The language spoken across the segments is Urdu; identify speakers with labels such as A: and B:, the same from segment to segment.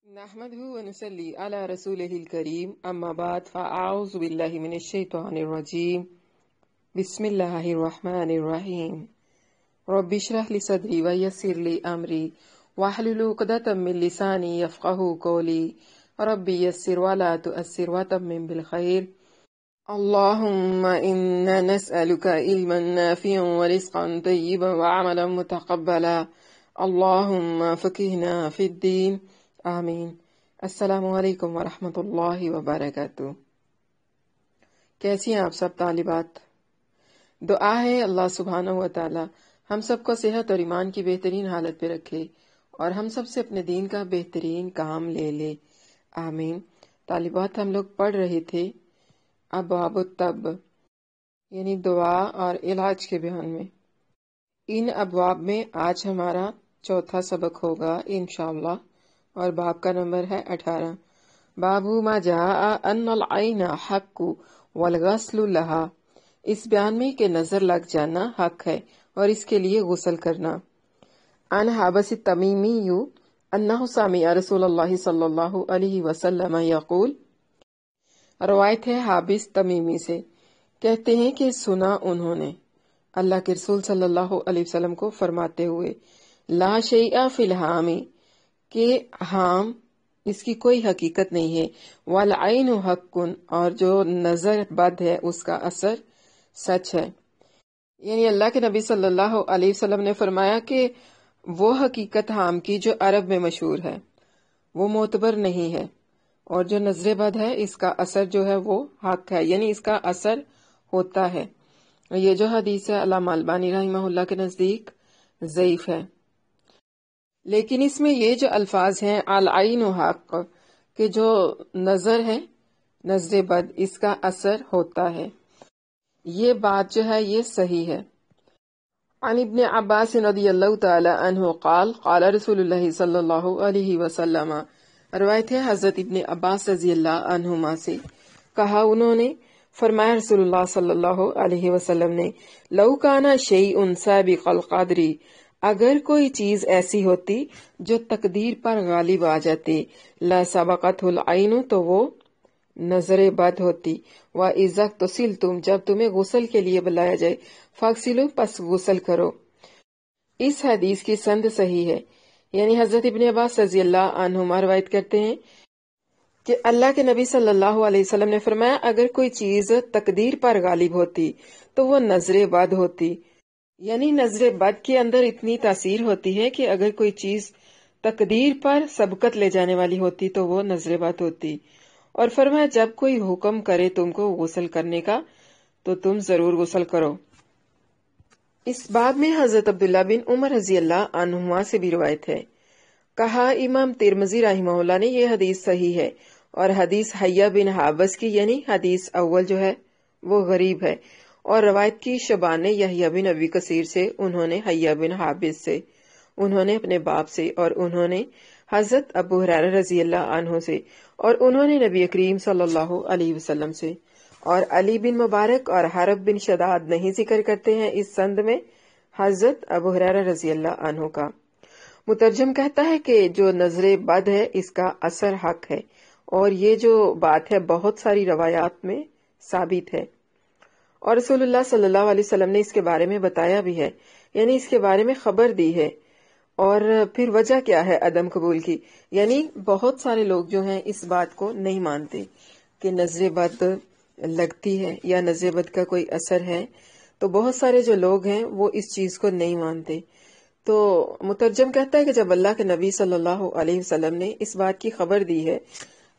A: نحمده ونصلي على رسوله الكريم أما بعد فأعوذ بالله من الشيطان الرجيم بسم الله الرحمن الرحيم رب اشرح لي صدري ويسر لي أمري واحلل عقدة من لساني يفقهوا قولي رب يسر ولا تؤسر وتمم بالخير اللهم إنا نسألك علما نافعا ورزقا طيبا وعملا متقبلا اللهم فقهنا في الدين آمین۔ السلام علیکم ورحمۃ اللہ وبرکاتہ۔ کیسی ہیں آپ سب طالبات؟ دعا ہے اللہ سبحانہ و تعالی ہم سب کو صحت اور ایمان کی بہترین حالت پہ رکھے اور ہم سب سے اپنے دین کا بہترین کام لے لے، آمین۔ طالبات، ہم لوگ پڑھ رہے تھے ابواب الطب یعنی دعا اور علاج کے بیان میں۔ ان ابواب میں آج ہمارا چوتھا سبق ہوگا انشاءاللہ، اور باب کا نمبر ہے 18۔ باب ما جاء ان العین حق والغسل لها، اس بیان میں کہ نظر لگ جانا حق ہے اور اس کے لیے غسل کرنا۔ عن حابس التمیمی انہ سمع رسول اللہ صلی اللہ علیہ وسلم یقول، روایت ہے حابس تمیمی سے، کہتے ہیں کہ سنا انہوں نے اللہ کے رسول صلی اللہ علیہ وسلم کو فرماتے ہوئے، لا شیء فی الحام، کہ حام اس کی کوئی حقیقت نہیں ہے، والعین حق، اور جو نظر بد ہے اس کا اثر سچ ہے۔ یعنی اللہ کے نبی صلی اللہ علیہ وسلم نے فرمایا کہ وہ حقیقت حام کی جو عرب میں مشہور ہے وہ معتبر نہیں ہے، اور جو نظر بد ہے اس کا اثر جو ہے وہ حق ہے، یعنی اس کا اثر ہوتا ہے۔ یہ جو حدیث ہے علامہ البانی رحمہ اللہ کے نزدیک ضعیف ہے، لیکن اس میں یہ جو الفاظ ہیں العین حق، کہ جو نظر ہے نظر بد اس کا اثر ہوتا ہے، یہ بات جو ہے یہ صحیح ہے۔ عن ابن عباس رضی اللہ تعالی عنہ قال قال رسول اللہ صلی اللہ علیہ وسلم، روایت ہے حضرت ابن عباس رضی اللہ عنہما سے، کہا انہوں نے، فرمایا رسول اللہ صلی اللہ علیہ وسلم نے، لو کان شیء سابق القدر، اگر کوئی چیز ایسی ہوتی جو تقدیر پر غالب آ جاتی، لا سبقت العین، تو وہ نظر بد ہوتی، وَإِذَا اغْتُسِلْتُمْ، جب تمہیں غسل کے لیے بلایا جائے، فاغسلوا، پس غسل کرو۔ اس حدیث کی سند صحیح ہے، یعنی حضرت ابن عباس رضی اللہ عنہما روایت کرتے ہیں کہ اللہ کے نبی صلی اللہ علیہ وسلم نے فرمایا اگر کوئی چیز تقدیر پر غالب ہوتی تو وہ نظر بد ہوتی، یعنی نظر بد کے اندر اتنی تاثیر ہوتی ہے کہ اگر کوئی چیز تقدیر پر سبقت لے جانے والی ہوتی تو وہ نظر بد ہوتی، اور فرمایا جب کوئی حکم کرے تم کو غسل کرنے کا تو تم ضرور غسل کرو۔ اس باب میں حضرت عبداللہ بن عمر رضی اللہ عنہما سے بھی روایت ہے، کہا امام ترمذی رحمہ اللہ نے یہ حدیث صحیح ہے، اور حدیث حیہ بن حابس کی یعنی حدیث اول جو ہے وہ غریب ہے، اور روایت کی شبان یحییٰ بن ابی کثیر سے، انہوں نے حیہ بن حابس سے، انہوں نے اپنے باپ سے، اور انہوں نے حضرت ابو ہریرہ رضی اللہ عنہ سے، اور انہوں نے نبی کریم صلی اللہ علیہ وسلم سے، اور علی بن مبارک اور حرب بن شداد نہیں ذکر کرتے ہیں اس سند میں حضرت ابو ہریرہ رضی اللہ عنہ کا۔ مترجم کہتا ہے کہ جو نظر بد ہے اس کا اثر حق ہے، اور یہ جو بات ہے بہت ساری روایات میں ثابت ہے، اور رسول اللہ صلی اللہ علیہ وسلم نے اس کے بارے میں بتایا بھی ہے، یعنی اس کے بارے میں خبر دی ہے۔ اور پھر وجہ کیا ہے عدم قبول کی، یعنی بہت سارے لوگ جو ہیں اس بات کو نہیں مانتے کہ نظر بد لگتی ہے یا نظر بد کا کوئی اثر ہے، تو بہت سارے جو لوگ ہیں وہ اس چیز کو نہیں مانتے۔ تو مترجم کہتا ہے کہ جب اللہ کے نبی صلی اللہ علیہ وسلم نے اس بات کی خبر دی ہے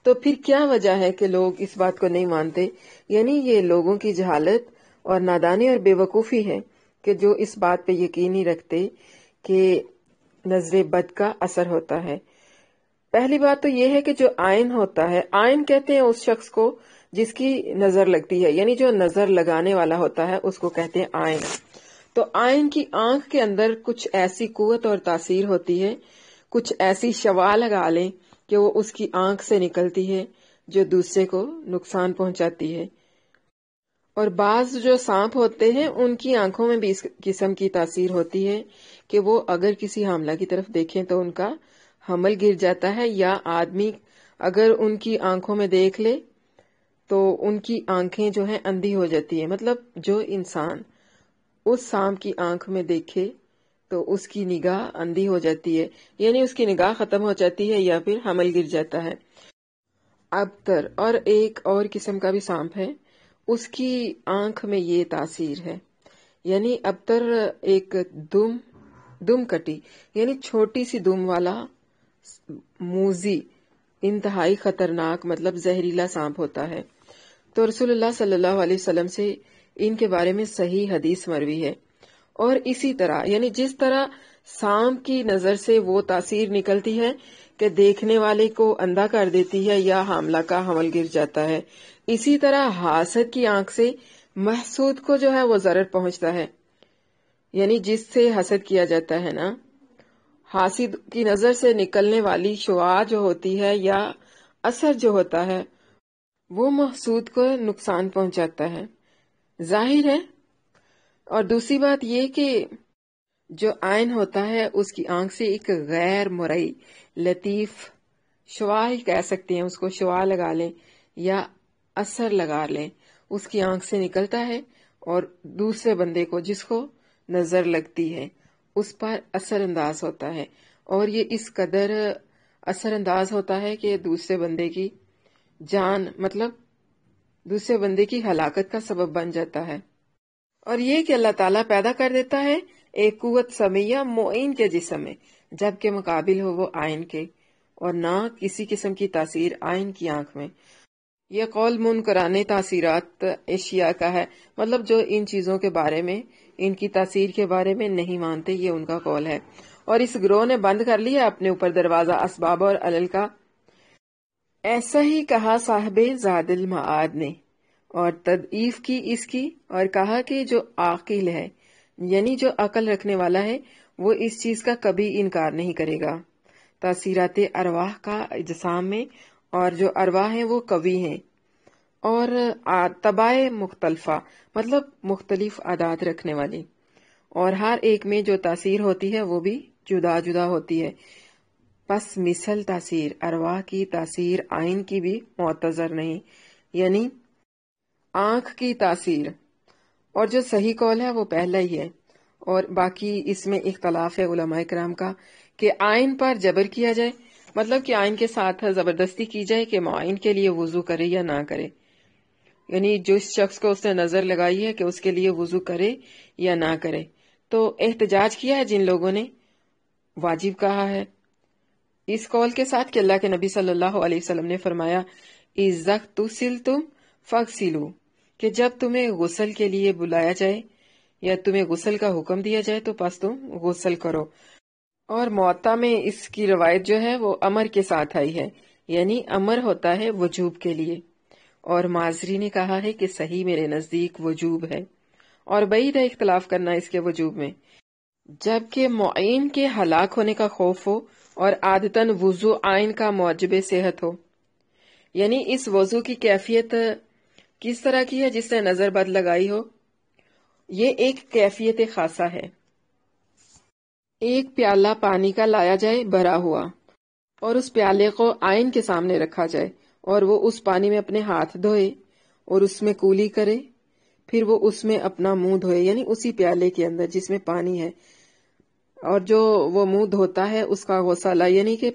A: تو پھر کیا وجہ ہے کہ لوگ اس بات کو نہیں مانتے، یعنی یہ لوگوں کی جہالت اور نادانی اور بے وقوفی ہے کہ جو اس بات پہ یقین نہیں رکھتے کہ نظر بد کا اثر ہوتا ہے۔ پہلی بات تو یہ ہے کہ جو عین ہوتا ہے، عین کہتے ہیں اس شخص کو جس کی نظر لگتی ہے، یعنی جو نظر لگانے والا ہوتا ہے اس کو کہتے ہیں عین۔ تو عین کی آنکھ کے اندر کچھ ایسی قوت اور تاثیر ہوتی ہے، کچھ ایسی شعاع لگا لیں کہ وہ اس کی آنکھ سے نکلتی ہے جو دوسرے کو نقصان پہنچاتی ہے۔ اور بعض جو سانپ ہوتے ہیں ان کی آنکھوں میں بھی اس قسم کی تاثیر ہوتی ہے کہ وہ اگر کسی حاملہ کی طرف دیکھیں تو ان کا حمل گر جاتا ہے، یا آدمی اگر ان کی آنکھوں میں دیکھ لے تو ان کی آنکھیں جو ہیں اندھی ہو جاتی ہیں. مطلب جو انسان اس سانپ کی آنکھ میں دیکھے تو اس کی نگاہ اندھی ہو جاتی ہے، یعنی اس کی نگاہ ختم ہو جاتی ہے یا پھر حمل گر جاتا ہے. ابتر اور ایک اور قسم کا بھی سانپ ہے، اس کی آنکھ میں یہ تاثیر ہے. یعنی ابتر ایک دم کٹی یعنی چھوٹی سی دم والا موذی انتہائی خطرناک مطلب زہریلا سانپ ہوتا ہے. تو رسول اللہ صلی اللہ علیہ وسلم سے ان کے بارے میں صحیح حدیث مروی ہے. اور اسی طرح یعنی جس طرح سانپ کی نظر سے وہ تاثیر نکلتی ہے کہ دیکھنے والے کو اندھا کر دیتی ہے یا حاملہ کا حمل گر جاتا ہے، اسی طرح حاسد کی آنکھ سے محسود کو جو ہے وہ ضرر پہنچتا ہے. یعنی جس سے حسد کیا جاتا ہے نا، حاسد کی نظر سے نکلنے والی شعاع جو ہوتی ہے یا اثر جو ہوتا ہے وہ محسود کو نقصان پہنچاتا ہے، ظاہر ہے. اور دوسری بات یہ کہ جو عین ہوتا ہے اس کی آنکھ سے ایک غیر مرئی لطیف شعاع ہی کہہ سکتے ہیں اس کو، شعاع لگا لیں یا اثر لگا لیں، اس کی آنکھ سے نکلتا ہے اور دوسرے بندے کو جس کو نظر لگتی ہے اس پر اثر انداز ہوتا ہے. اور یہ اس قدر اثر انداز ہوتا ہے کہ دوسرے بندے کی جان مطلب دوسرے بندے کی ہلاکت کا سبب بن جاتا ہے. اور یہ کہ اللہ تعالیٰ پیدا کر دیتا ہے ایک قوت سمیہ معین کے جسم میں، جبکہ مقابل ہو وہ عین کے، اور نہ کسی قسم کی تاثیر عین کی آنکھ میں. یہ قول منکرانہ تاثیرات اشیاء کا ہے، مطلب جو ان چیزوں کے بارے میں ان کی تاثیر کے بارے میں نہیں مانتے، یہ ان کا قول ہے. اور اس گروہ نے بند کر لیا اپنے اوپر دروازہ اسباب اور علل کا. ایسا ہی کہا صاحب زاد المعاد نے، اور تضعیف کی اس کی، اور کہا کہ جو عاقل ہے یعنی جو عقل رکھنے والا ہے وہ اس چیز کا کبھی انکار نہیں کرے گا. تاثیرات ارواح کا اجسام میں، اور جو ارواح ہیں وہ قوی ہیں اور طبع مختلفہ مطلب مختلف عادات رکھنے والی، اور ہر ایک میں جو تاثیر ہوتی ہے وہ بھی جدا جدا ہوتی ہے. پس مثل تاثیر ارواح کی تاثیر عین کی بھی معتذر نہیں، یعنی آنکھ کی تاثیر. اور جو صحیح قول ہے وہ پہلا ہی ہے، اور باقی اس میں اختلاف ہے علماء کرام کا کہ عین پر جبر کیا جائے، مطلب کہ عین کے ساتھ زبردستی کی جائے کہ معین کے لیے وضو کرے یا نہ کرے. یعنی جس شخص کو اس نے نظر لگائی ہے کہ اس کے لیے وضو کرے یا نہ کرے، تو احتجاج کیا ہے جن لوگوں نے واجب کہا ہے اس قول کے ساتھ کہ اللہ کے نبی صلی اللہ علیہ وسلم نے فرمایا اِذَا فَاغْسِلُوا، کہ جب تمہیں غسل کے لیے بلایا جائے یا تمہیں غسل کا حکم دیا جائے تو پس تم غسل کرو. اور موطا میں اس کی روایت جو ہے وہ امر کے ساتھ آئی ہے، یعنی امر ہوتا ہے وجوب کے لیے، اور مازری نے کہا ہے کہ صحیح میرے نزدیک وجوب ہے، اور بعید ہے اختلاف کرنا اس کے وجوب میں. جبکہ معین کے ہلاک ہونے کا خوف ہو اور عادتاً وضو عین کا موجب صحت ہو. یعنی اس وضو کی کیفیت کس طرح کی ہے؟ جس نے نظر بد لگائی ہو، یہ ایک کیفیت خاصہ ہے. ایک پیالہ پانی کا لایا جائے بھرا ہوا، اور اس پیالے کو عین کے سامنے رکھا جائے، اور وہ اس پانی میں اپنے ہاتھ دھوئے اور اس میں کولی کرے، پھر وہ اس میں اپنا منہ دھوئے، یعنی اسی پیالے کے اندر جس میں پانی ہے، اور جو وہ منہ دھوتا ہے اس کا غسلہ، یعنی کہ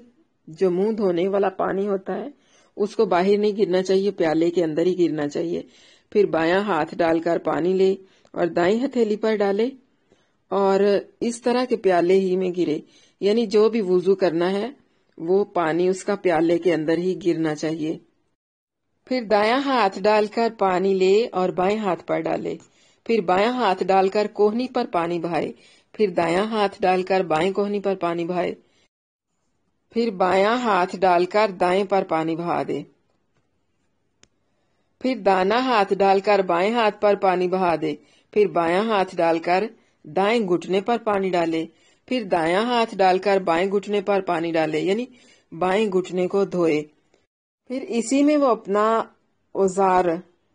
A: جو منہ دھونے والا پانی ہوتا ہے اس کو باہر نہیں گرنا چاہیے، پیالے کے اندر ہی گرنا چاہیے. پھر بایاں ہاتھ ڈال کر پانی لے اور دائیں ہتھیلی پر ڈالے اور اس طرح کے پیالے ہی میں گرے، یعنی جو بھی وضو کرنا ہے وہ پانی اس کا پیالے کے اندر ہی گرنا چاہیے. پھر دایاں ہاتھ ڈال کر پانی لے اور بائیں ہاتھ پر ڈالے، پھر بایاں ہاتھ ڈال کر کوہنی پر پانی بہائے، پھر دایاں ہاتھ ڈال کر بائیں کوہنی پر پانی بہائے، پھر بایاں ہاتھ ڈال کر دائیں پر پانی بہا دے، پھر دانا ہاتھ ڈال کر بائیں ہاتھ پر پانی بہا دے، پھر بایاں ہاتھ ڈال کر دائیں گھٹنے پر پانی ڈالے، پھر دایاں ہاتھ ڈال کر بائیں گھٹنے پر پانی ڈالے، یعنی بائیں گھٹنے کو دھوئے. پھر اسی میں وہ اپنا اوزار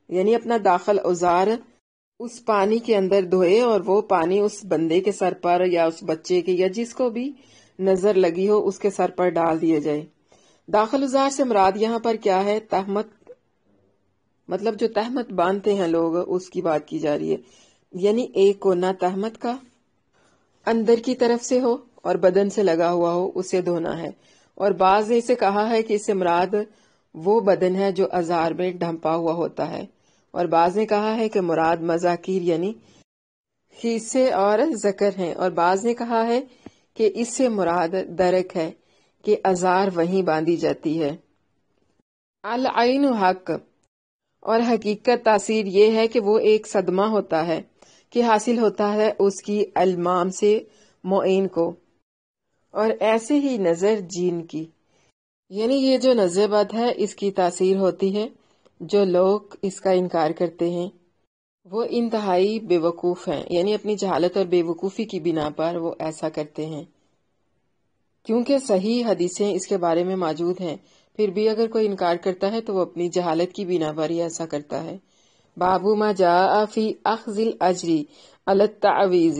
A: یعنی اپنا داخل اوزار اس پانی کے اندر دھوئے، اور وہ پانی اس بندے کے سر پر یا اس بچے کے یا جس کو بھی نظر لگی ہو اس کے سر پر ڈال دیا جائے۔ داخل الزار سے مراد یہاں پر کیا ہے؟ تہمت، مطلب جو تہمت باندھتے ہیں لوگ اس کی بات کی جا رہی ہے، یعنی ایک کونا تہمت کا اندر کی طرف سے ہو اور بدن سے لگا ہوا ہو، اسے دھونا ہے۔ اور بعض نے اسے کہا ہے کہ اس سے مراد وہ بدن ہے جو ازار میں ڈھمپا ہوا ہوتا ہے، اور بعض نے کہا ہے کہ مراد مذاکیر یعنی حصے اور ذکر ہیں، اور بعض نے کہا ہے کہ اس سے مراد درک ہے کہ ازار وہیں باندھی جاتی ہے۔ العین حق، اور حقیقت تاثیر یہ ہے کہ وہ ایک صدمہ ہوتا ہے کہ حاصل ہوتا ہے اس کی المام سے معین کو، اور ایسے ہی نظر جین کی، یعنی یہ جو نظر بد ہے اس کی تاثیر ہوتی ہے۔ جو لوگ اس کا انکار کرتے ہیں وہ انتہائی بے وقوف ہیں، یعنی اپنی جہالت اور بے وقوفی کی بنا پر وہ ایسا کرتے ہیں، کیونکہ صحیح حدیثیں اس کے بارے میں موجود ہیں، پھر بھی اگر کوئی انکار کرتا ہے تو وہ اپنی جہالت کی بنا پر ہی ایسا کرتا ہے۔ بابو ما جاء فی اخذ الاجر علی التعویذ،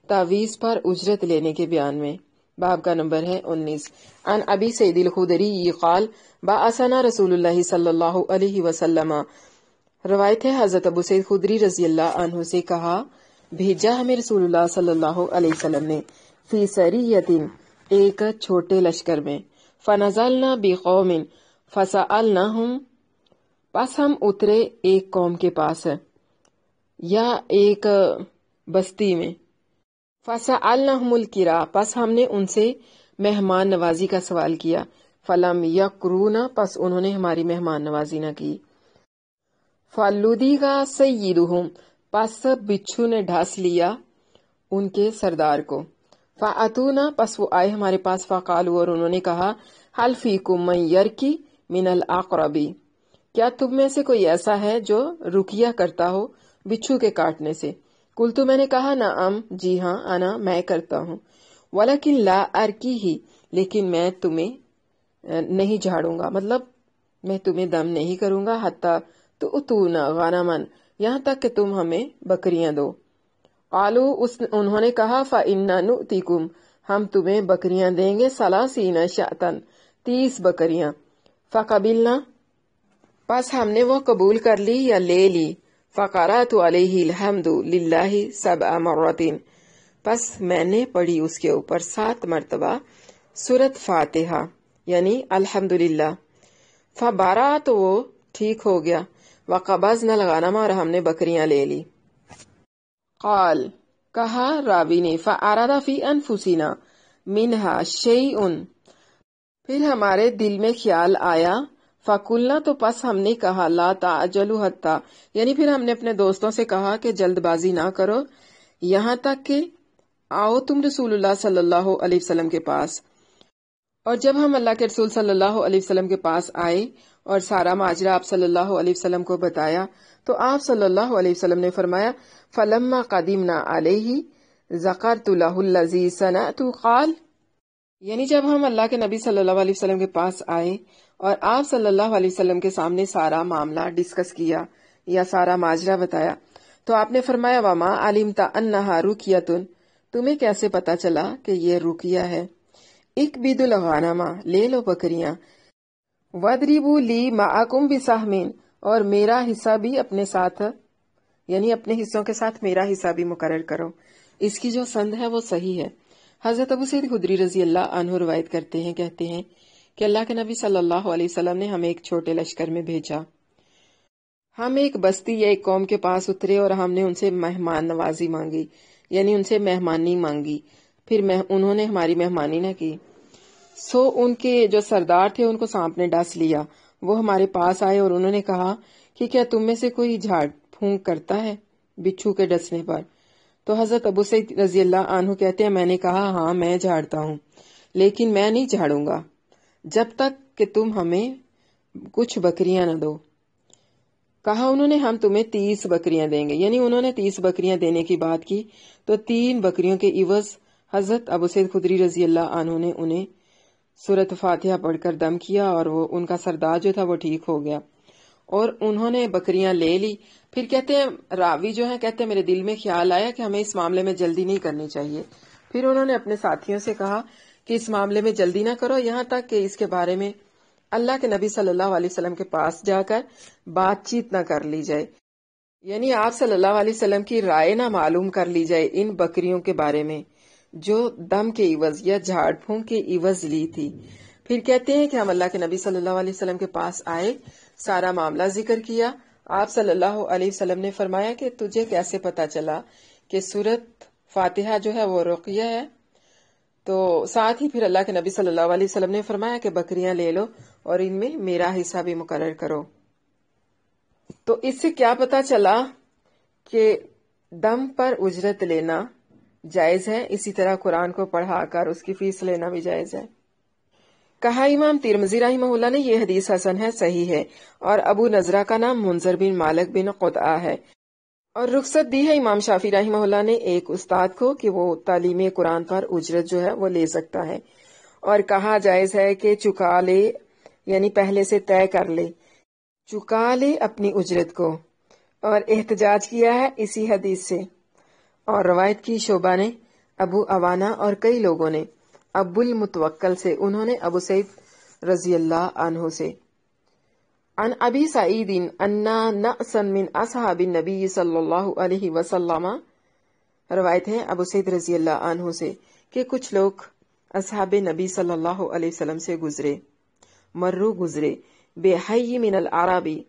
A: تعویذ پر اجرت لینے کے بیان میں، باب کا نمبر ہے 19۔ عن ابی سعید الخدری قال بعثنا رسول اللہ صلی اللہ علیہ وسلم، روایت ہے حضرت ابو سعید خدری رضی اللہ عنہ سے، کہا بھیجا ہمیں رسول اللہ صلی اللہ علیہ وسلم نے، فی سریۃ، ایک چھوٹے لشکر میں، فنزلنا بقوم فسألناہم، پس ہم اترے ایک قوم کے پاس یا ایک بستی میں، فسألناہم القراء، پس ہم نے ان سے مہمان نوازی کا سوال کیا، فلم یکرونا، پس انہوں نے ہماری مہمان نوازی نہ کی، فلدغ سیدہم، پس بچھو نے ڈھانس لیا ان کے سردار کو، فاتونا، پس وہ آئے ہمارے پاس، فقالوا، اور انہوں نے کہا، حل فیکم من یرکی من العقرب، کیا تم میں سے کوئی ایسا ہے جو رقیہ کرتا ہو بچھو کے کاٹنے سے؟ قلتو، میں نے کہا، نعم، جی ہاں، انا، میں کرتا ہوں، ولکن لا ارکی ہی، لیکن میں تمہیں نہیں جھاڑوں گا، مطلب میں تمہیں دم نہیں کروں گا، حتی تؤتونا غنما، یہاں تک کہ تم ہمیں بکریاں دو۔ قالو، انہوں نے کہا، فإنا نؤتیکم، ہم تمہیں بکریاں دیں گے، 30 شاۃ، 30 بکریاں، فقبلنا، پس ہم نے وہ قبول کر لی یا لے لی، فقرأت علیہ الحمد للہ 7 مرات، پس میں نے پڑھی اس کے اوپر 7 مرتبہ سورۃ فاتحہ یعنی الحمدللہ، فبرأ، تو وہ ٹھیک ہو گیا، وقبضنا الغنم، اور ہم نے بکریاں لے لی۔ قال، کہا راوی نے، فأراد فی انفسنا منہا شیء، پھر ہمارے دل میں خیال آیا، فقلنا، تو پس ہم نے کہا، لا تعجلوا حتی، یعنی پھر ہم نے اپنے دوستوں سے کہا کہ جلد بازی نہ کرو یہاں تک کہ آؤ تم رسول اللہ صلی اللہ علیہ وسلم کے پاس۔ اور جب ہم اللہ کے رسول صلی اللہ علیہ وسلم کے پاس آئے اور سارا ماجرا آپ صلی اللہ علیہ وسلم کو بتایا تو آپ صلی اللہ علیہ وسلم نے فرمایا، فلما قدمنا علیہ ذکرت لہ الذی صنعت، قال، یعنی جب ہم اللہ کے نبی صلی اللہ علیہ وسلم کے پاس آئے اور آپ صلی اللہ علیہ وسلم کے سامنے سارا معاملہ ڈسکس کیا یا سارا ماجرا بتایا تو آپ نے فرمایا، وما علمت انہا رقیۃ، تمہیں کیسے پتا چلا کہ یہ رقیہ ہے؟ اقبضوا الغنم، لے لو بکریاں، واضربوا لی معکم بسہم، اور میرا حصہ بھی اپنے ساتھ، یعنی اپنے حصوں کے ساتھ میرا حصہ بھی مقرر کرو۔ اس کی جو سند ہے وہ صحیح ہے۔ حضرت ابو سعید خدری رضی اللہ عنہ روایت کرتے ہیں، کہتے ہیں کہ اللہ کے نبی صلی اللہ علیہ وسلم نے ہمیں ایک چھوٹے لشکر میں بھیجا، ہم ایک بستی یا ایک قوم کے پاس اترے اور ہم نے ان سے مہمان نوازی مانگی، یعنی ان سے مہمانی مانگی، پھر انہوں نے ہماری مہمانی نہ کی، سو ان کے جو سردار تھے ان کو سانپ نے ڈس لیا، وہ ہمارے پاس آئے اور انہوں نے کہا کہ کیا تم میں سے کوئی جھاڑ پھونک کرتا ہے بچھو کے ڈسنے پر؟ تو حضرت ابو سعید رضی اللہ عنہ کہتے ہیں، میں نے کہا، ہاں میں جھاڑتا ہوں، لیکن میں نہیں جھاڑوں گا جب تک کہ تم ہمیں کچھ بکریاں نہ دو۔ کہا انہوں نے، ہم تمہیں 30 بکریاں دیں گے، یعنی انہوں نے 30 بکریاں دینے کی بات کی تو 3 بکریوں کے عوض حضرت ابو سعید خدری رضی اللہ عنہ نے انہیں سورۃ فاتحہ پڑھ کر دم کیا اور وہ ان کا سردار جو تھا وہ ٹھیک ہو گیا اور انہوں نے بکریاں لے لی۔ پھر کہتے ہیں راوی جو ہیں، کہتے ہیں میرے دل میں خیال آیا کہ ہمیں اس معاملے میں جلدی نہیں کرنی چاہیے، پھر انہوں نے اپنے ساتھیوں سے کہا کہ اس معاملے میں جلدی نہ کرو یہاں تک کہ اس کے بارے میں اللہ کے نبی صلی اللہ علیہ وسلم کے پاس جا کر بات چیت نہ کر لی جائے، یعنی آپ صلی اللہ علیہ وسلم کی رائے نہ معلوم کر لی جائے ان بکریوں کے بارے میں جو دم کے عوض یا جھاڑ پھونک کے عوض لی تھی۔ پھر کہتے ہیں کہ ہم اللہ کے نبی صلی اللہ علیہ وسلم کے پاس آئے، سارا معاملہ ذکر کیا۔ آپ صلی اللہ علیہ وسلم نے فرمایا کہ تجھے کیسے پتا چلا کہ سورت فاتحہ جو ہے وہ رقیہ ہے؟ تو ساتھ ہی پھر اللہ کے نبی صلی اللہ علیہ وسلم نے فرمایا کہ بکریاں لے لو اور ان میں میرا حصہ بھی مقرر کرو۔ تو اس سے کیا پتا چلا کہ دم پر اجرت لینا جائز ہے، اسی طرح قرآن کو پڑھا کر اس کی فیس لینا بھی جائز ہے۔ کہا امام ترمذی رحمہ اللہ نے یہ حدیث حسن ہے، صحیح ہے، اور ابو نضرہ کا نام منذر بن مالک بن قطعہ ہے، اور رخصت دی ہے امام شافعی رحمہ اللہ نے ایک استاد کو کہ وہ تعلیم قرآن پر اجرت جو ہے وہ لے سکتا ہے، اور کہا جائز ہے کہ چکا لے، یعنی پہلے سے طے کر لے، چکا لے اپنی اجرت کو، اور احتجاج کیا ہے اسی حدیث سے، اور روایت کی شعبہ نے، ابو عوانہ اور کئی لوگوں نے، ابو المتوکل سے، انہوں نے ابو سعید رضی اللہ عنہ سے، عن ابی سعید انا نأسا من اصحاب النبی صلی اللہ علیہ وسلم، روایت ہے ابو سعید رضی اللہ عنہ سے کہ کچھ لوگ اصحاب نبی صلی اللہ علیہ وسلم سے گزرے، مرو گزرے، بے حی من العربی،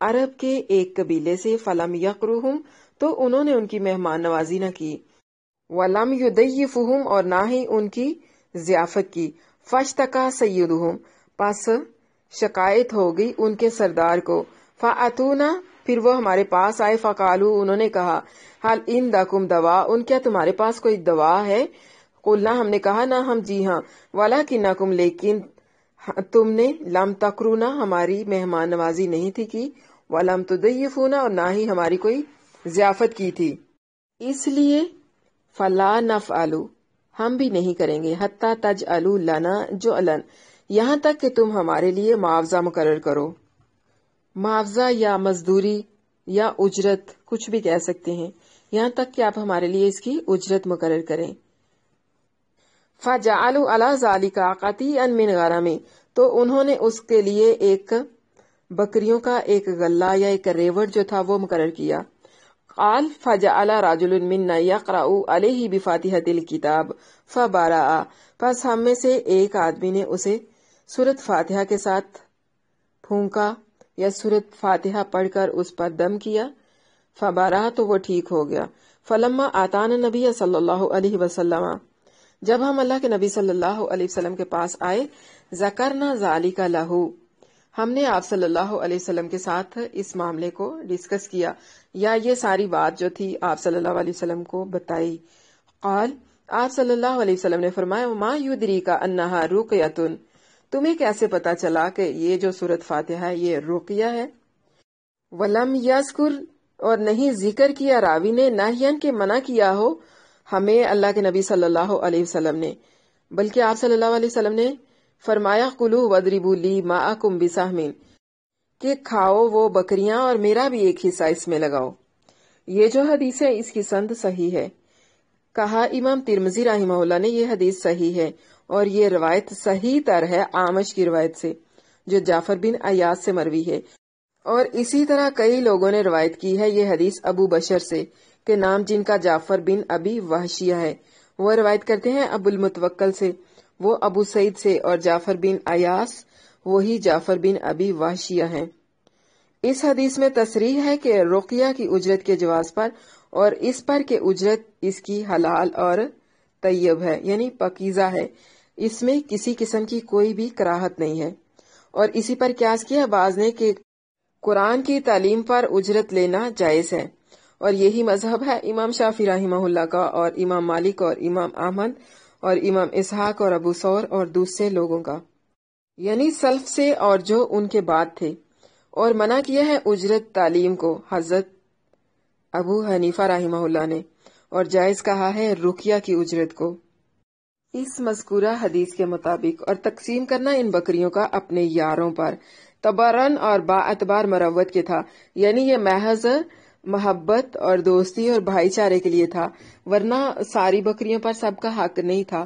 A: عرب کے ایک قبیلے سے، فلم یقرہم، تو انہوں نے ان کی مہمان نوازی نہ کی، ولم یضیفہم، اور نہ ہی ان کی ضیافت کی، فاشتکا سیدہم، پس شکایت ہو گئی ان کے سردار کو، فاتونا، پھر وہ ہمارے پاس آئے، فقالو، انہوں نے کہا، حل عندکم دوا، ان کیا تمہارے پاس کوئی دوا ہے؟ قلنا، ہم نے کہا، نہ ہم جی ہاں، ولکنکم، لیکن تم نے، لم تکرونا، ہماری مہمان نوازی نہیں تھی کی، ولم تضیفونا، اور نہ ہی ہماری کوئی ضیافت کی تھی، اس لیے فلا نفعلو، ہم بھی نہیں کریں گے، حتی تجعلوا لنا جعلا، یہاں تک کہ تم ہمارے لیے معاوضہ مقرر کرو، معاوضہ یا مزدوری یا اجرت کچھ بھی کہہ سکتے ہیں، یہاں تک کہ آپ ہمارے لیے اس کی اجرت مقرر کریں۔ فَجَعَلُوا عَلَى ذَلِكَ قَطِيعًا مِنْ غَنَمٍ، تو انہوں نے اس کے لیے ایک بکریوں کا ایک غلہ یا ایک ریوڑ جو تھا وہ مقرر کیا۔ قال فجعل رجل منا يقرأ عليه بفاتحة الكتاب فبرأ، پس ہم میں سے ایک آدمی نے اسے سورت فاتحہ کے ساتھ پھونکا یا سورت فاتحہ پڑھ کر اس پر دم کیا، فبرأ، تو وہ ٹھیک ہو گیا۔ فلما آتانا النبی صلی اللہ علیہ وسلم، جب ہم اللہ کے نبی صلی اللہ علیہ وسلم کے پاس آئے، ذکرنا ذالک لہو، ہم نے آپ صلی اللہ علیہ وسلم کے ساتھ اس معاملے کو ڈسکس کیا یا یہ ساری بات جو تھی آپ صلی اللہ علیہ وسلم کو بتائی۔ قال، آپ صلی اللہ علیہ وسلم نے فرمایا، ما یدریک انہا رقیۃ، تمہیں کیسے پتا چلا کہ یہ جو سورت فاتحہ ہے یہ رقیہ ہے؟ ولم یذکر، اور نہیں ذکر کیا راوی نے، نہین کے منع کیا ہو ہمیں اللہ کے نبی صلی اللہ علیہ وسلم نے، بلکہ آپ صلی اللہ علیہ وسلم نے فرمایا، کلوا واضربوا لی معکم بسہم، کہ کھاؤ وہ بکریاں اور میرا بھی ایک حصہ اس میں لگاؤ۔ یہ جو حدیث ہے اس کی سند صحیح ہے۔ کہا امام ترمذی رحمہ اللہ نے یہ حدیث صحیح ہے، اور یہ روایت صحیح تر ہے اعمش کی روایت سے جو جعفر بن ایاز سے مروی ہے، اور اسی طرح کئی لوگوں نے روایت کی ہے یہ حدیث ابو بشر سے، کہ نام جن کا جعفر بن ابی وحشیہ ہے، وہ روایت کرتے ہیں ابو المتوکل سے، وہ ابو سعید سے، اور جعفر بن ایاس وہی جعفر بن ابی وحشیہ ہیں۔ اس حدیث میں تصریح ہے کہ رقیہ کی اجرت کے جواز پر، اور اس پر کہ اجرت اس کی حلال اور طیب ہے، یعنی پاکیزہ ہے، اس میں کسی قسم کی کوئی بھی کراہت نہیں ہے۔ اور اسی پر قیاس کیا بعض نے کہ قرآن کی تعلیم پر اجرت لینا جائز ہے، اور یہی مذہب ہے امام شافعی رحمہ اللہ کا، اور امام مالک، اور امام احمد، اور امام اسحاق، اور ابو ثور، اور دوسرے لوگوں کا، یعنی سلف سے اور جو ان کے بعد تھے۔ اور منع کیا ہے اجرت تعلیم کو حضرت ابو حنیفہ رحمہ اللہ نے، اور جائز کہا ہے رقیہ کی اجرت کو اس مذکورہ حدیث کے مطابق، اور تقسیم کرنا ان بکریوں کا اپنے یاروں پر تبرن اور با اعتبار مروت کے تھا، یعنی یہ محض محبت اور دوستی اور بھائی چارے کے لیے تھا، ورنہ ساری بکریوں پر سب کا حق نہیں تھا،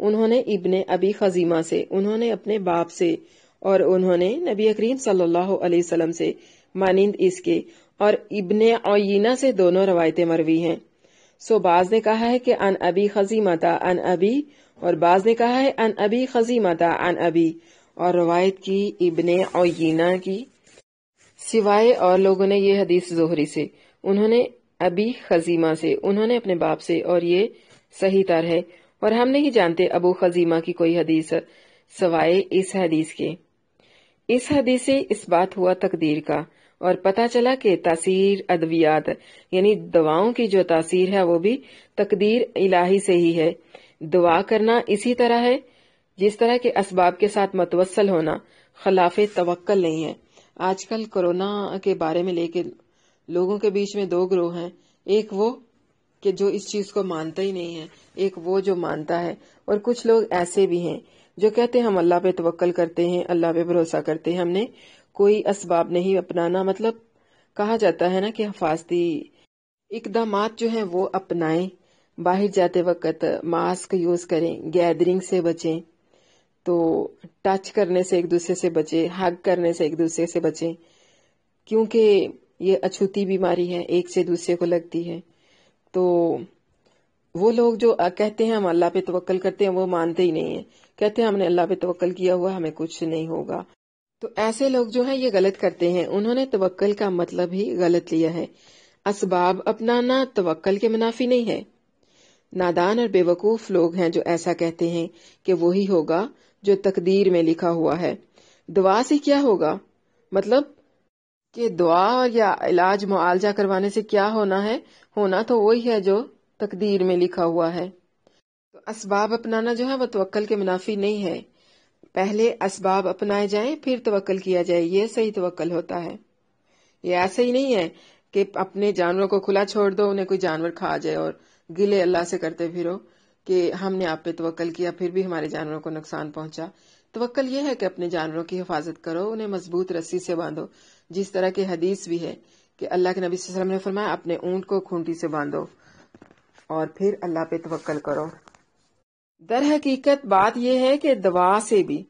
A: انہوں نے ابن ابی خزیمہ سے، انہوں نے اپنے باپ سے، اور انہوں نے نبی کریم صلی اللہ علیہ وسلم سے مانند اس کے، اور ابن عیینہ سے دونوں روایتیں مروی ہیں۔ سو بعض نے کہا ہے کہ ان ابی خزیمہ ان ابی، اور بعض نے کہا ہے ان ابی خزیمہ ان ابی، اور روایت کی ابن عیینہ کی، سوائے اور لوگوں نے یہ حدیث زہری سے، انہوں نے ابی خزیمہ سے، انہوں نے اپنے باپ سے، اور یہ صحیح تر ہے، اور ہم نہیں جانتے ابو خزیمہ کی کوئی حدیث سوائے اس حدیث کے۔ اس حدیث سے اس بات ہوا تقدیر کا، اور پتہ چلا کہ تاثیر ادویات یعنی دواؤں کی جو تاثیر ہے وہ بھی تقدیر الہی سے ہی ہے۔ دعا کرنا اسی طرح ہے جس طرح کے اسباب کے ساتھ متوسل ہونا خلاف توکل نہیں ہے۔ آج کل کورونا کے بارے میں لے کے لوگوں کے بیچ میں دو گروہ ہیں، ایک وہ کہ جو اس چیز کو مانتا ہی نہیں ہے، ایک وہ جو مانتا ہے، اور کچھ لوگ ایسے بھی ہیں جو کہتے ہیں ہم اللہ پہ توکل کرتے ہیں، اللہ پہ بھروسہ کرتے ہیں، ہم نے کوئی اسباب نہیں اپنانا۔ مطلب کہا جاتا ہے نا کہ حفاظتی اقدامات جو ہیں وہ اپنائیں، باہر جاتے وقت ماسک یوز کریں، گیدرنگ سے بچیں، تو ٹچ کرنے سے ایک دوسرے سے بچیں، ہگ کرنے سے ایک دوسرے سے بچیں، کیونکہ یہ اچھوتی بیماری ہے، ایک سے دوسرے کو لگتی ہے۔ تو وہ لوگ جو کہتے ہیں ہم اللہ پہ توکل کرتے ہیں وہ مانتے ہی نہیں ہیں، کہتے ہیں ہم نے اللہ پہ توکل کیا ہوا، ہمیں کچھ نہیں ہوگا۔ تو ایسے لوگ جو ہیں یہ غلط کرتے ہیں، انہوں نے توکل کا مطلب ہی غلط لیا ہے۔ اسباب اپنانا توکل کے منافی نہیں ہے۔ نادان اور بے وقوف لوگ ہیں جو ایسا کہتے ہیں کہ وہی ہوگا جو تقدیر میں لکھا ہوا ہے۔ دعا سے کیا ہوگا؟ مطلب کہ دعا یا علاج معالجہ کروانے سے کیا ہونا ہے؟ ہونا تو وہی ہے جو تقدیر میں لکھا ہوا ہے۔ تو اسباب اپنانا جو ہے وہ توکل کے منافی نہیں ہے۔ پہلے اسباب اپنائے جائیں پھر توکل کیا جائے، یہ صحیح توکل ہوتا ہے۔ یہ ایسے ہی نہیں ہے کہ اپنے جانوروں کو کھلا چھوڑ دو، انہیں کوئی جانور کھا جائے اور گلے اللہ سے کرتے پھرو کہ ہم نے آپ پہ توکل کیا پھر بھی ہمارے جانوروں کو نقصان پہنچا۔ توکل یہ ہے کہ اپنے جانوروں کی حفاظت کرو، انہیں مضبوط رسی سے باندھو، جس طرح کی حدیث بھی ہے کہ اللہ کے نبی صلی اللہ علیہ وسلم نے فرمایا اپنے اونٹ کو کھونٹی سے باندھو اور پھر اللہ پہ توکل کرو۔ در حقیقت بات یہ ہے کہ دعا سے بھی،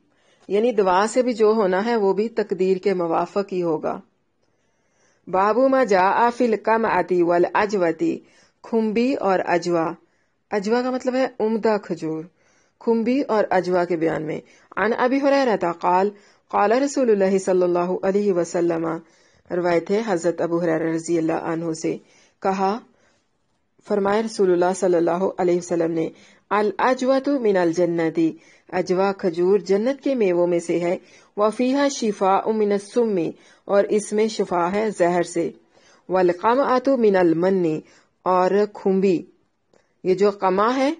A: یعنی دعا سے بھی جو ہونا ہے وہ بھی تقدیر کے موافق ہی ہوگا۔ بابو ما جاء فی القمعۃ والاجوۃ، کھمبی اور اجوا۔ اجوا کا مطلب ہے عمدہ کھجور، کھمبی اور اجوا کے بیان میں۔ عن ابی ہریرہ قال قال رسول اللہ صلی اللہ علیہ وسلم، روایت ہے حضرت ابو ہریرہ رضی اللہ عنہ سے، کہا فرمائے رسول اللہ صلی اللہ علیہ وسلم نے، الاجوۃ من الجنۃ، اجوا کھجور جنت کے میووں میں سے ہے، وفیہا شفاء من السم، اور اس میں شفا ہے زہر سے، والقمعۃ من المن، اور کھمبی یہ جو قمع ہے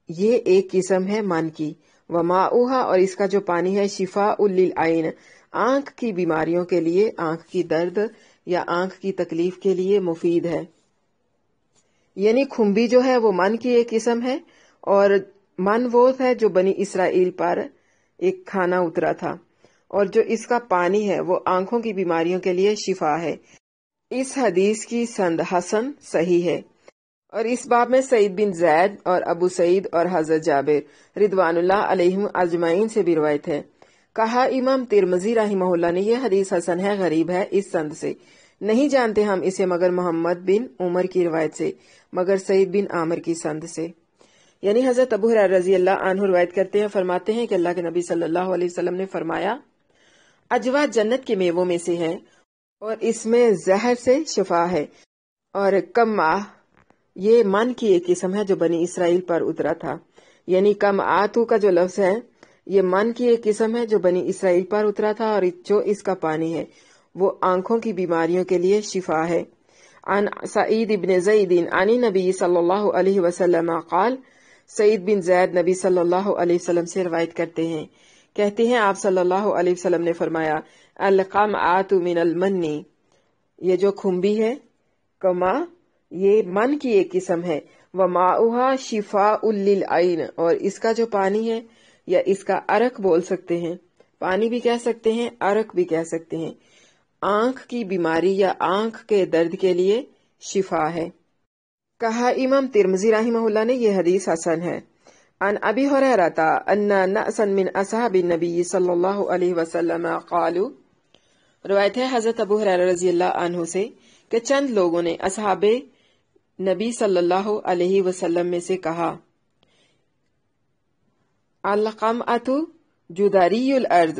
A: یہ ایک قسم ہے من کی، وماؤہا، اور اس کا جو پانی ہے، شفاء للعین، آنکھ کی بیماریوں کے لیے، آنکھ کی درد یا آنکھ کی تکلیف کے لیے مفید ہے۔ یعنی کھمبی جو ہے وہ من کی ایک قسم ہے، اور من وہ ہے جو بنی اسرائیل پر ایک کھانا اترا تھا، اور جو اس کا پانی ہے وہ آنکھوں کی بیماریوں کے لیے شفا ہے۔ اس حدیث کی سند حسن صحیح ہے، اور اس باب میں سعید بن زید اور ابو سعید اور حضرت جابر رضوان اللہ علیہم اجمعین سے بھی روایت ہے۔ کہا امام ترمذی رحمہ اللہ نے یہ حدیث حسن ہے، غریب ہے اس سند سے، نہیں جانتے ہم اسے مگر محمد بن عمر کی روایت سے، مگر سعید بن عامر کی سند سے۔ یعنی حضرت ابو ہریرہ رضی اللہ عنہ روایت کرتے ہیں، فرماتے ہیں کہ اللہ کے نبی صلی اللہ علیہ وسلم نے فرمایا اجوا جنت کے میووں میں سے ہے اور اس میں زہر سے شفا ہے، اور قمع یہ من کی ایک قسم ہے جو بنی اسرائیل پر اترا تھا۔ یعنی قمعۃ کا جو لفظ ہے یہ من کی ایک قسم ہے جو بنی اسرائیل پر اترا تھا، اور جو اس کا پانی ہے وہ آنکھوں کی بیماریوں کے لیے شفا ہے۔ عن سعید بن زید عن نبی صلی اللہ علیہ وسلم قال، سعید بن زید نبی صلی اللہ علیہ وسلم سے روایت کرتے ہیں، کہتے ہیں آپ صلی اللہ علیہ وسلم نے فرمایا القمعۃ من المن، یہ جو کھمبی ہے قمع یہ من کی ایک قسم ہے، وماؤہا شفاء للعین، اور اس کا جو پانی ہے یا اس کا عرق بول سکتے ہیں، پانی بھی کہہ سکتے ہیں، عرق بھی کہہ سکتے ہیں، آنکھ کی بیماری یا آنکھ کے درد کے لیے شفا ہے۔ کہا امام ترمذی رحمہ اللہ نے یہ حدیث حسن ہے۔ عن ابی ہریرہ ان ناسا من اصحاب النبی صلی اللہ علیہ وسلم قالوا، روایت ہے حضرت ابو ہریرہ رضی اللہ عنہ سے کہ چند لوگوں نے اصحاب نبی صلی اللہ علیہ وسلم میں سے کہا، القمعۃ جداری الارض،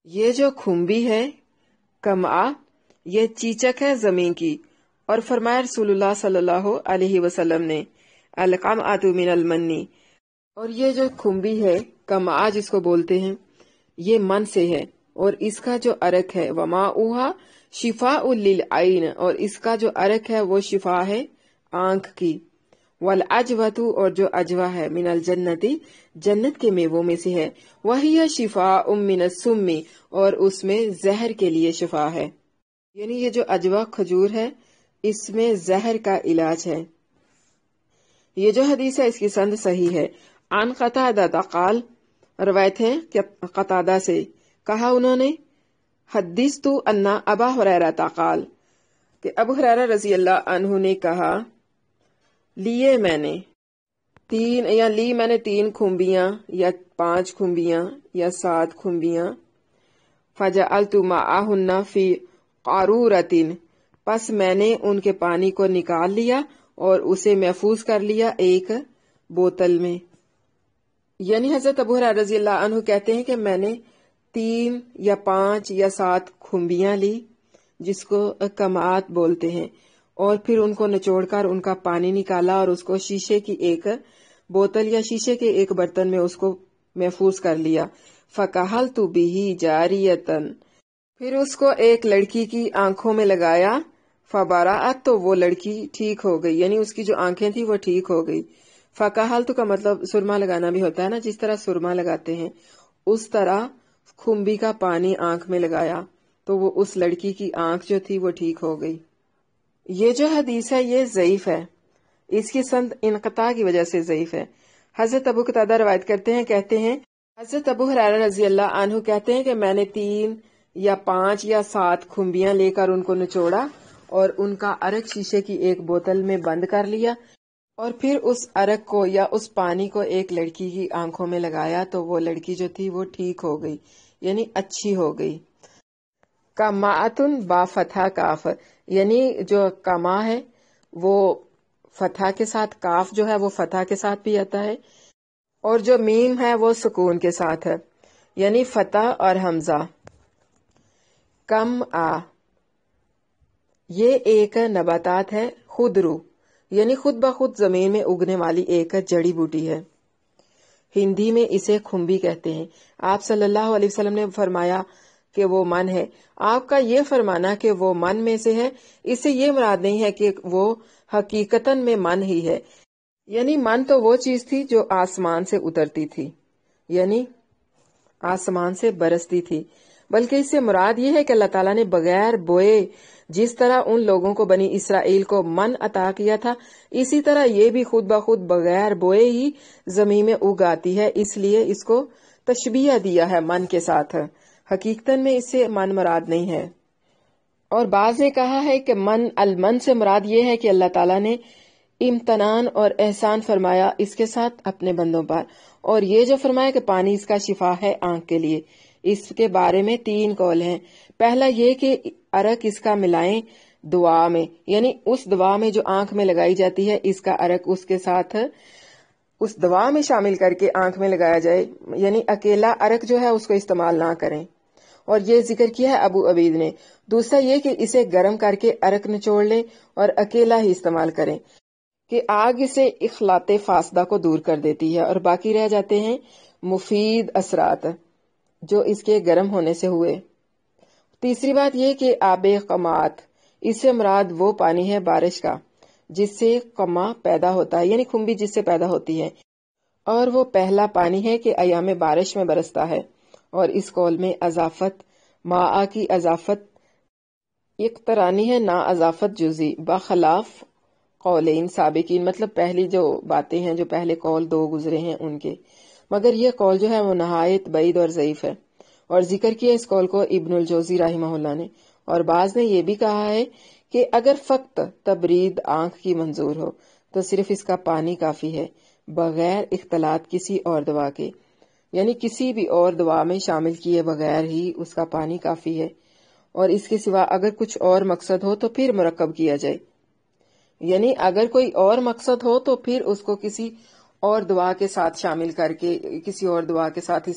A: یہ جو کھمبی ہے کمعہ، یہ چیچک ہے زمین کی۔ اور فرمایا رسول اللہ صلی اللہ علیہ وسلم نے، القمعۃ من المنی، اور یہ جو کھمبی ہے کمعہ جس کو بولتے ہیں، یہ من سے ہے، اور اس کا جو عرق ہے وماؤھا شفاء للعین، اور اس کا جو عرق ہے وہ شفا ہے آنکھ کی۔ والعجوۃ، اور جو عجوہ ہے من الجنتی، جنت کے میووں میں سے ہے، وہی شفاء من السم، اور اس میں زہر کے لیے شفا ہے، یعنی یہ جو عجوہ کھجور ہے اس میں زہر کا علاج ہے۔ یہ جو حدیث ہے اس کی سند صحیح ہے۔ عن قتادہ قال، روایت ہے کہ قتادہ سے کہا انہوں نے، حدیث تو انا ابا ہریرہ قال، کہ ابو ہریرہ رضی اللہ عنہ نے کہا، لیے میں نے تین کھمبیاں یا 5 کھمبیاں یا 7 کھمبیاں، فجعلت معہن فی قارورۃ، پس میں نے ان کے پانی کو نکال لیا اور اسے محفوظ کر لیا ایک بوتل میں۔ یعنی حضرت ابو ہریرہ رضی اللہ عنہ کہتے ہیں کہ میں نے 3 یا 5 یا 7 کھمبیاں لی جس کو کمعات بولتے ہیں، اور پھر ان کو نچوڑ کر ان کا پانی نکالا اور اس کو شیشے کی ایک بوتل یا شیشے کے ایک برتن میں اس کو محفوظ کر لیا۔ فَكَحَلْتُ بِهِ جَارِيَةً، پھر اس کو ایک لڑکی کی آنکھوں میں لگایا، فَبَرَأَتْ، تو وہ لڑکی ٹھیک ہو گئی، یعنی اس کی جو آنکھیں تھی وہ ٹھیک ہو گئی۔ فَكَحَلْتُ کا مطلب سرما لگانا بھی ہوتا ہے نا، جس طرح سرما لگاتے ہیں اس طرح کھمبی کا پانی آنکھ میں لگایا تو وہ اس لڑکی کی آنکھ جو تھی وہ ٹھیک ہو گئی۔ یہ جو حدیث ہے یہ ضعیف ہے، اس کی سند انقطاع کی وجہ سے ضعیف ہے۔ حضرت ابو قتادہ روایت کرتے ہیں، کہتے ہیں حضرت ابو ہریرہ رضی اللہ عنہ کہتے ہیں کہ میں نے 3 یا 5 یا 7 کھمبیاں لے کر ان کو نچوڑا اور ان کا عرق شیشے کی ایک بوتل میں بند کر لیا، اور پھر اس عرق کو یا اس پانی کو ایک لڑکی کی آنکھوں میں لگایا تو وہ لڑکی جو تھی وہ ٹھیک ہو گئی، یعنی اچھی ہو گئی۔ کمعۃن با فتح کاف، یعنی جو کما ہے وہ فتح کے ساتھ، کاف جو ہے وہ فتح کے ساتھ بھی آتا ہے، اور جو میم ہے وہ سکون کے ساتھ ہے، یعنی فتح اور حمزہ۔ کم آ، یہ ایک نباتات ہے خودرو، یعنی خود بخود زمین میں اگنے والی ایک جڑی بوٹی ہے۔ ہندی میں اسے کھمبی کہتے ہیں۔ آپ صلی اللہ علیہ وسلم نے فرمایا کہ وہ من ہے۔ آپ کا یہ فرمانا کہ وہ من میں سے ہے، اس سے یہ مراد نہیں ہے کہ وہ حقیقتاً میں من ہی ہے، یعنی من تو وہ چیز تھی جو آسمان سے اترتی تھی، یعنی آسمان سے برستی تھی، بلکہ اس سے مراد یہ ہے کہ اللہ تعالیٰ نے بغیر بوئے جس طرح ان لوگوں کو بنی اسرائیل کو من عطا کیا تھا، اسی طرح یہ بھی خود بخود بغیر بوئے ہی زمین میں اگاتی ہے، اس لیے اس کو تشبیہ دیا ہے من کے ساتھ، حقیقتاً میں اس سے من مراد نہیں ہے۔ اور بعض نے کہا ہے کہ من المن سے مراد یہ ہے کہ اللہ تعالیٰ نے امتنان اور احسان فرمایا اس کے ساتھ اپنے بندوں پر، اور یہ جو فرمایا کہ پانی اس کا شفا ہے آنکھ کے لیے، اس کے بارے میں 3 قول ہیں۔ پہلا یہ کہ عرق اس کا ملائیں دعا میں، یعنی اس دعا میں جو آنکھ میں لگائی جاتی ہے اس کا عرق اس کے ساتھ اس دعا میں شامل کر کے آنکھ میں لگایا جائے، یعنی اکیلا عرق جو ہے اس کو استعمال نہ کریں، اور یہ ذکر کیا ہے ابو عبید نے۔ دوسرا یہ کہ اسے گرم کر کے عرق نچوڑ لیں اور اکیلا ہی استعمال کریں، کہ آگ اسے اخلاط فاسدہ کو دور کر دیتی ہے اور باقی رہ جاتے ہیں مفید اثرات جو اس کے گرم ہونے سے ہوئے۔ تیسری بات یہ کہ آب قمعات، اس سے مراد وہ پانی ہے بارش کا جس سے قمع پیدا ہوتا ہے، یعنی کھمبی جس سے پیدا ہوتی ہے، اور وہ پہلا پانی ہے کہ ایام بارش میں برستا ہے۔ اور اس قول میں اضافت ماء کی اضافت اقترانی ہے، نہ اضافت جزئی، بخلاف قولین سابقین، مطلب پہلی جو باتیں ہیں جو پہلے قول 2 گزرے ہیں ان کے، مگر یہ قول جو ہے وہ نہایت بعید اور ضعیف ہے، اور ذکر کیا اس قول کو ابن الجوزی رحمہ اللہ نے۔ اور بعض نے یہ بھی کہا ہے کہ اگر فقط تبرید آنکھ کی منظور ہو تو صرف اس کا پانی کافی ہے، بغیر اختلاط کسی اور دوا کے، یعنی کسی بھی اور دوا میں شامل کیے بغیر ہی اس کا پانی کافی ہے، اور اس کے سوا اگر کچھ اور مقصد ہو تو پھر مرکب کیا جائے، یعنی اگر کوئی اور مقصد ہو تو پھر اس کو کسی اور دوا کے ساتھ شامل کر کے کسی اور دوا کے ساتھ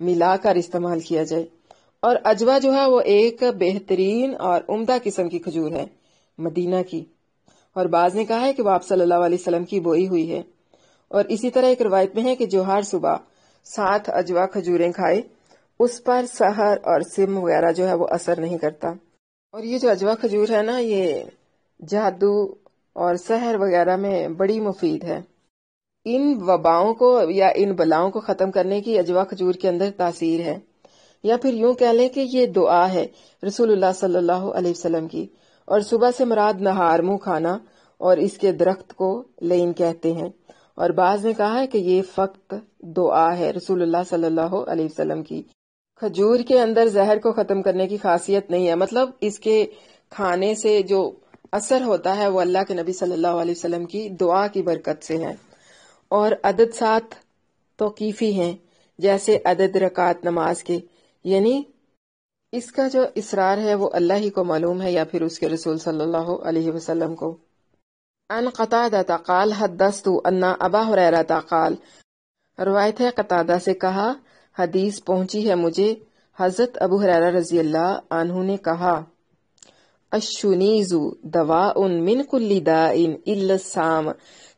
A: ملا کر استعمال کیا جائے۔ اور عجوا جو ہے وہ ایک بہترین اور عمدہ قسم کی کھجور ہے مدینہ کی، اور بعض نے کہا ہے کہ وہ آپ صلی اللہ علیہ وسلم کی بوئی ہوئی ہے، اور اسی طرح ایک روایت میں ہے کہ جو ہر صبح 7 عجوا کھجوریں کھائے اس پر سحر اور سم وغیرہ جو ہے وہ اثر نہیں کرتا۔ اور یہ جو عجوا کھجور ہے نا، یہ جادو اور سحر وغیرہ میں بڑی مفید ہے۔ ان وباؤں کو یا ان بلاؤں کو ختم کرنے کی عجوا کھجور کے اندر تاثیر ہے، یا پھر یوں کہہ لیں کہ یہ دعا ہے رسول اللہ صلی اللہ علیہ وسلم کی۔ اور صبح سے مراد نہار منہ کھانا، اور اس کے درخت کو لین کہتے ہیں، اور بعض نے کہا ہے کہ یہ فقط دعا ہے رسول اللہ صلی اللہ علیہ وسلم کی۔ کھجور کے اندر زہر کو ختم کرنے کی خاصیت نہیں ہے، مطلب اس کے کھانے سے جو اثر ہوتا ہے وہ اللہ کے نبی صلی اللہ علیہ وسلم کی دعا کی برکت سے ہے۔ اور عدد 7 توقیفی ہیں، جیسے عدد رکعت نماز کے، یعنی اس کا جو اسرار ہے وہ اللہ ہی کو معلوم ہے یا پھر اس کے رسول صلی اللہ علیہ وسلم کو۔ ان قتادہ قال حدثت ان ابا ہریرہ قال، روایت ہے قتادہ سے کہا حدیث پہنچی ہے مجھے، حضرت ابو ہریرہ رضی اللہ عنہ نے کہا الشنیز دواء من کل داء الا السام،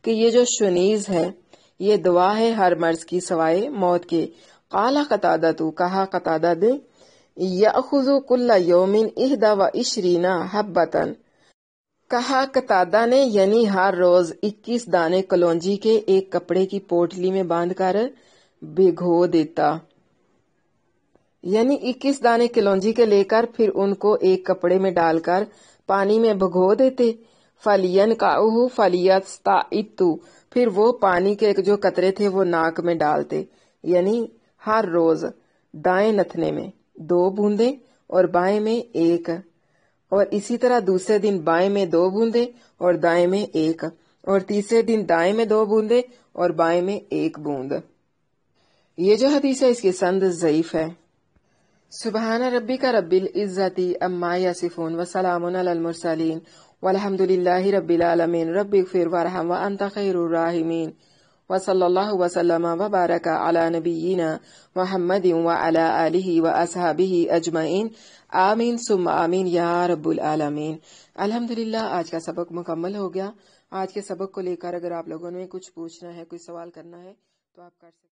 A: کہ یہ جو شنیز ہے یہ دوا ہے ہر مرض کی سوائے موت کے۔ قال قتادہ، تو کہا قتادہ نے یأخذ کل یوم 21 حبۃ، کہا قتادہ نے یعنی ہر روز 21 دانے کلونجی کے ایک کپڑے کی پوٹلی میں باندھ کر بھگو دیتا، یعنی 21 دانے کلونجی کے لے کر پھر ان کو ایک کپڑے میں ڈال کر پانی میں بھگو دیتے۔ فَلْيَنْقَعُهُ فَلْيَسْتَعِدْ، پھر وہ پانی کے جو قطرے تھے وہ ناک میں ڈالتے، یعنی ہر روز دائیں نتنے میں 2 بوندیں اور بائیں میں 1، اور اسی طرح دوسرے دن بائیں میں 2 بوندیں اور دائیں میں 1، اور تیسرے دن دائیں میں 2 بوندیں اور بائیں میں 1 بوند۔ یہ جو حدیث ہے اس کی سند ضعیف ہے۔ سبحان ربک رب العزت عما یصفون وسلام علی المرسلین والحمد للہ رب العالمین، رب اغفر وارحم وانت خیر الراحمین، وصلی اللہ وسلم وبارک علی نبینا محمد وعلی آلہ واصحابہ اجمعین، آمین ثم آمین یا رب العالمین۔ الحمدللہ آج کا سبق مکمل ہو گیا۔ آج کے سبق کو لے کر اگر آپ لوگوں نے کچھ پوچھنا ہے، کوئی سوال کرنا ہے تو آپ کر سکتے ہیں۔